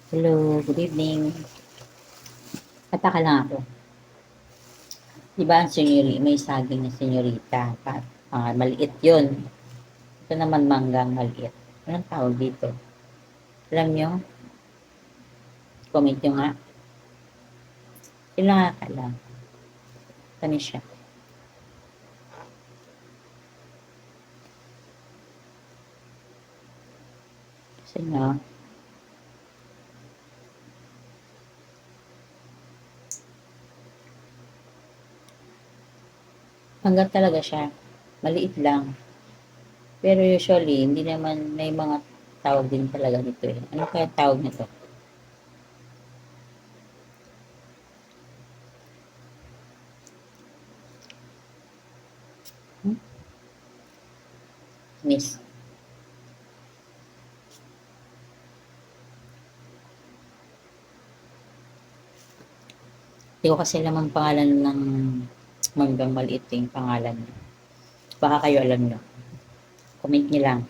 Hello, good evening. Pataka lang ako. Di ba ang may saging na senyorita? Maliit yun. Ito naman manggang maliit. Anong tawag dito? Alam nyo? Comment nyo nga. Yun lang akala. Tanis siya. Kasi nga, hanggang talaga siya. Maliit lang. Pero usually, hindi naman may mga tawag din talaga dito eh. Ano kaya tawag nito? Hmm? Miss. Hindi ko kasi alam ang pangalan ng manggang maliit yung pangalan. Baka kayo alam nyo. Comment nyo lang.